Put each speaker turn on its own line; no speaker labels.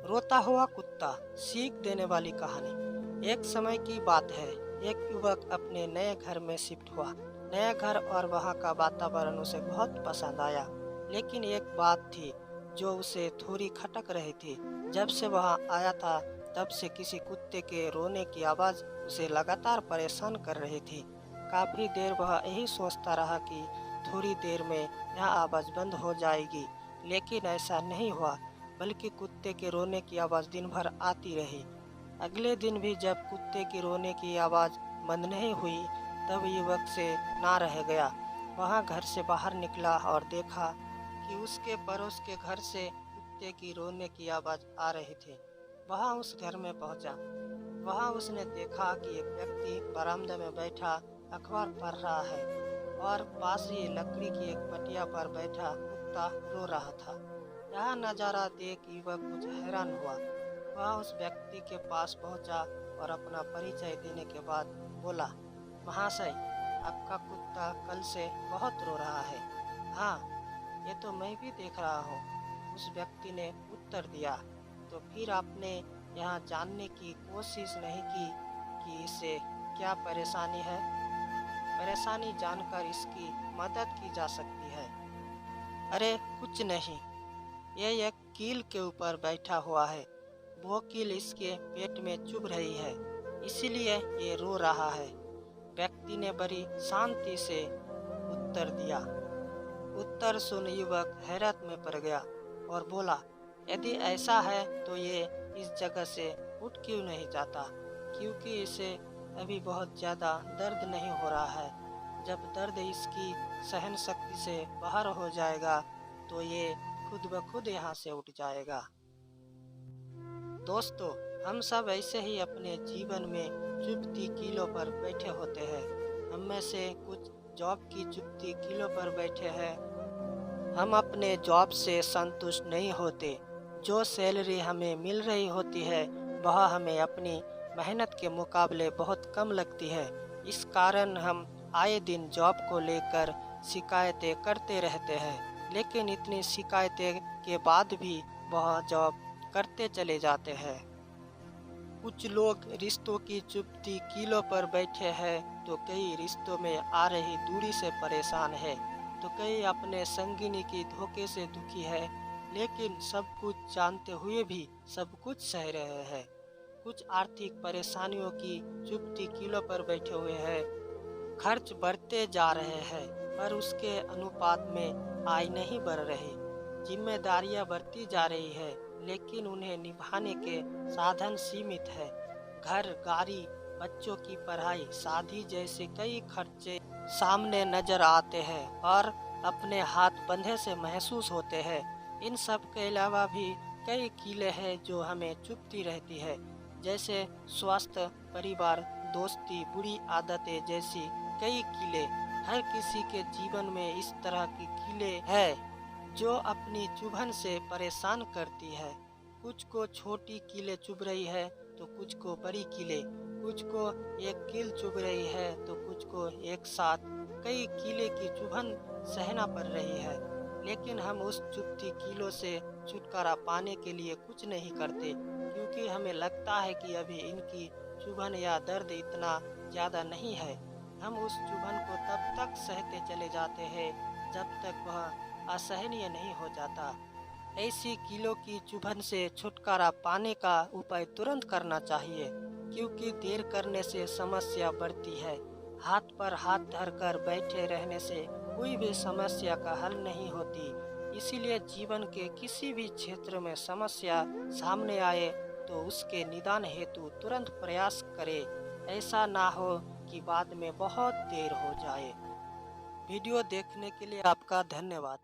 रोता हुआ कुत्ता, सीख देने वाली कहानी। एक समय की बात है, एक युवक अपने नए घर में शिफ्ट हुआ। नया घर और वहाँ का वातावरण उसे बहुत पसंद आया, लेकिन एक बात थी जो उसे थोड़ी खटक रही थी। जब से वहाँ आया था, तब से किसी कुत्ते के रोने की आवाज़ उसे लगातार परेशान कर रही थी। काफ़ी देर वह यही सोचता रहा कि थोड़ी देर में यह आवाज़ बंद हो जाएगी, लेकिन ऐसा नहीं हुआ, बल्कि कुत्ते के रोने की आवाज़ दिन भर आती रही। अगले दिन भी जब कुत्ते की रोने की आवाज़ बंद नहीं हुई, तब युवक से ना रह गया। वहाँ घर से बाहर निकला और देखा कि उसके पड़ोस के घर से कुत्ते की रोने की आवाज़ आ रही थी। वहाँ उस घर में पहुँचा। वहाँ उसने देखा कि एक व्यक्ति बरामदे में बैठा अखबार पढ़ रहा है और पास ही लकड़ी की एक पटिया पर बैठा कुत्ता रो रहा था। यह नज़ारा देख युवक कुछ हैरान हुआ। वह उस व्यक्ति के पास पहुंचा और अपना परिचय देने के बाद बोला, महाशय, आपका कुत्ता कल से बहुत रो रहा है। हाँ, ये तो मैं भी देख रहा हूँ, उस व्यक्ति ने उत्तर दिया। तो फिर आपने यहाँ जानने की कोशिश नहीं की कि इसे क्या परेशानी है? परेशानी जानकर इसकी मदद की जा सकती है। अरे कुछ नहीं, ये एक कील के ऊपर बैठा हुआ है। वो कील इसके पेट में चुभ रही है, इसीलिए ये रो रहा है, व्यक्ति ने बड़ी शांति से उत्तर दिया। उत्तर सुन युवक हैरत में पड़ गया और बोला, यदि ऐसा है तो ये इस जगह से उठ क्यों नहीं जाता? क्योंकि इसे अभी बहुत ज़्यादा दर्द नहीं हो रहा है। जब दर्द इसकी सहन शक्ति से बाहर हो जाएगा तो ये खुद ब खुद यहाँ से उठ जाएगा। दोस्तों, हम सब ऐसे ही अपने जीवन में चुभती कीलों पर बैठे होते हैं। हम में से कुछ जॉब की चुभती कीलों पर बैठे हैं। हम अपने जॉब से संतुष्ट नहीं होते। जो सैलरी हमें मिल रही होती है, वह हमें अपनी मेहनत के मुकाबले बहुत कम लगती है। इस कारण हम आए दिन जॉब को लेकर शिकायतें करते रहते हैं, लेकिन इतनी शिकायतें के बाद भी वह जॉब करते चले जाते हैं। कुछ लोग रिश्तों की चुभती कीलों पर बैठे हैं, तो कई रिश्तों में आ रही दूरी से परेशान है, तो कई अपने संगिनी की धोखे से दुखी है, लेकिन सब कुछ जानते हुए भी सब कुछ सह रहे हैं। कुछ आर्थिक परेशानियों की चुभती कीलों पर बैठे हुए हैं। खर्च बढ़ते जा रहे हैं, पर उसके अनुपात में आय नहीं बढ़ रही। जिम्मेदारियां बढ़ती जा रही है, लेकिन उन्हें निभाने के साधन सीमित है। घर, गाड़ी, बच्चों की पढ़ाई, शादी जैसे कई खर्चे सामने नजर आते हैं और अपने हाथ बंधे से महसूस होते हैं। इन सब के अलावा भी कई कीलें हैं जो हमें चुभती रहती है, जैसे स्वास्थ्य, परिवार, दोस्ती, बुरी आदतें जैसी कई कीलें। हर किसी के जीवन में इस तरह की कीलें हैं जो अपनी चुभन से परेशान करती है। कुछ को छोटी कीलें चुभ रही है तो कुछ को बड़ी कीलें, कुछ को एक कील चुभ रही है तो कुछ को एक साथ कई कीले की चुभन सहना पड़ रही है। लेकिन हम उस चुभती कीलों से छुटकारा पाने के लिए कुछ नहीं करते, क्योंकि हमें लगता है कि अभी इनकी चुभन या दर्द इतना ज़्यादा नहीं है। हम उस चुभन को तब तक सहते चले जाते हैं जब तक वह असहनीय नहीं हो जाता। ऐसी कीलों की चुभन से छुटकारा पाने का उपाय तुरंत करना चाहिए, क्योंकि देर करने से समस्या बढ़ती है। हाथ पर हाथ धरकर बैठे रहने से कोई भी समस्या का हल नहीं होती। इसीलिए जीवन के किसी भी क्षेत्र में समस्या सामने आए तो उसके निदान हेतु तुरंत प्रयास करें। ऐसा ना हो कि बाद में बहुत देर हो जाए। वीडियो देखने के लिए आपका धन्यवाद।